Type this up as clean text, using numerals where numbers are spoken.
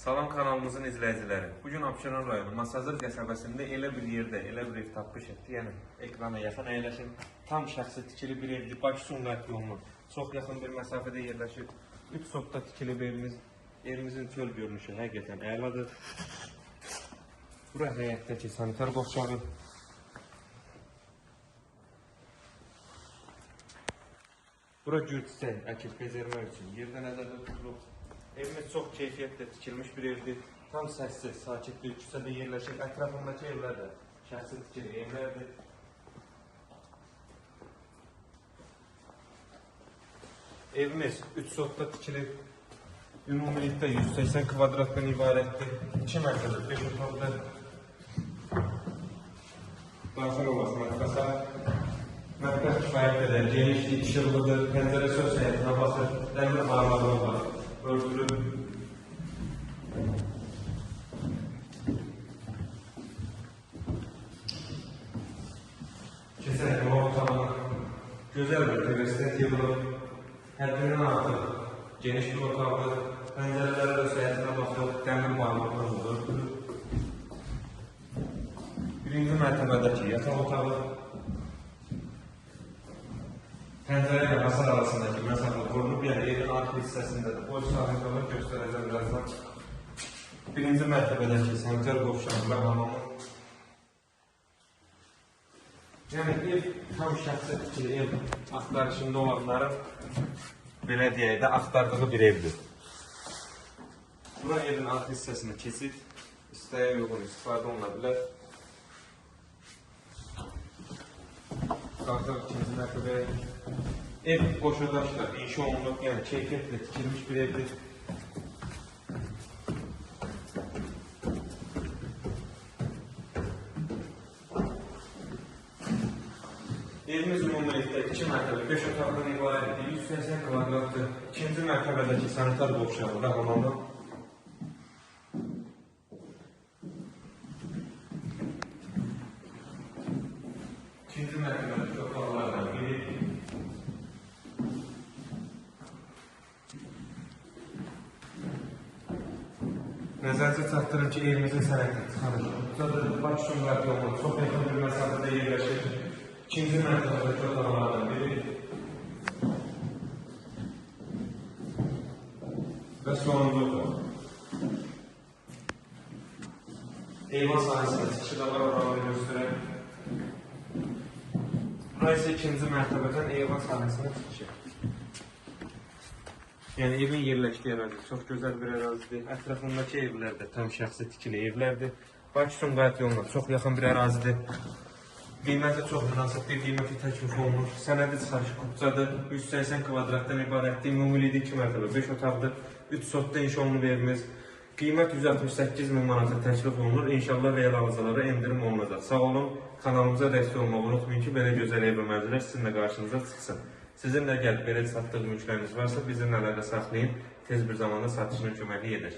Salam kanalımızın izləyiciləri. Bugün Abşeron rayonu Masazır qəsəbəsində elə bir yerdə, elə bir ev tapmışıq ki, yəni ekrana yaxın əyləşir. Tam şəxsi tikili bir evdir. Bakı-Sumqayıt yolunun çox yaxın bir məsafədə yerləşir. 3 sotda tikili bir evimiz. Evimizin çöl görünüşü həqiqətən əladır. Bura həyətdəki sanitar qovşağı. Bura gürçiçək əkib bezərmək üçün yerdə nəzərdə tutulub. Evimiz çox keyfiyyətlə tikilmiş bir evdir. Tam səssiz, sakit bir küçədə yerləşir. Ətrafındakı evlər də şəxsi tikili evlərdir. Evimiz 3 sotda tikilib. Ümumilikdə 180 kvadratdan ibarətdir. 2 mərtəbə, 5 otaqdır. Daxil olası mətbəxə. Mətbəx kifayət qədər genişdir, işıqlıdır, pəncərə söz həyətinə basır, dəmir bağladığı var, örtülü. Keçən o otağına gözəl bir tevəstət yığılıb, həddindən artıq geniş bir otaqdır, pəncərələrə söz həyətinə basır, dəmir bağladığı var, örtülü. Birinci mərtəbədəki yataq otağı. Pəncərə ilə hasar arasındakı məsafə qorunub, yəni evin arka hissəsində də boş sahibləri göstərəcəm birazdan. Birinci mərtəbədəki sanitar qovşağı və hamamı. Yəni ev tam şəxsi tikili ev axtarışında olanların belə deyək də axtardığı bir evdir. Bura evin arka hissəsinə keçid, istəyə uyğun istifadə oluna bilər. Qalxaq ikinci mərtəbəyə. Ev boşadaşla inşa olunub, yəni keyfiyyətlə tikilmiş bir evdir. Evimiz ümumilikdə 2 mərtəbə, 5 otaqdan ibarətdir, 180 kvadratdır. İkinci mərtəbədəki sanitar qovşağı və hamamı. İkinci mərtəbədəki otaqlardan biri. Nəzərinizə çatdırın ki, evimizin sənəti tıxanır. Bakı-Sumqayıt yolunun çox yaxın bir məsafədə yerləşir. İkinci mərtəbədəki otaqlardan biri. Və sonuncu otaq. Eyvan sahəsində çıxışı da var, oranı göstərək. Bura isə ikinci mərtəbədən eyvan sahəsinə çıxışı. Yəni evin yerləşdiyi ərazi çox gözəl bir ərazidir. Ətrafındakı evlər də tam şəxsi tikili evlərdir. Bakı-Sumqayıt yoluna çox yaxın bir ərazidir. Qiyməti çox münasib bir qiymətli təklif olunur. Sənədi çıxarışı kupçadır. 180 kvadratdan ibarətdir. Ümumilikdə 2 mərtəbə, 5 otaqdır. 3 sotda inşa olunub evimiz. Qiymət 168 min manata təklif olunur. İnşallah real alıcılara endirim olunacaq. Sağ olun. Kanalımıza dəstək olmağı unutmayın ki, belə gözəl ev və mənzillər sizin də qarşınıza çıxsın. Sizin də gəlib belə satdığınız mülkləriniz varsa bizimlə əlaqə saxlayın. Tez bir zamanda satışına köməklik edək.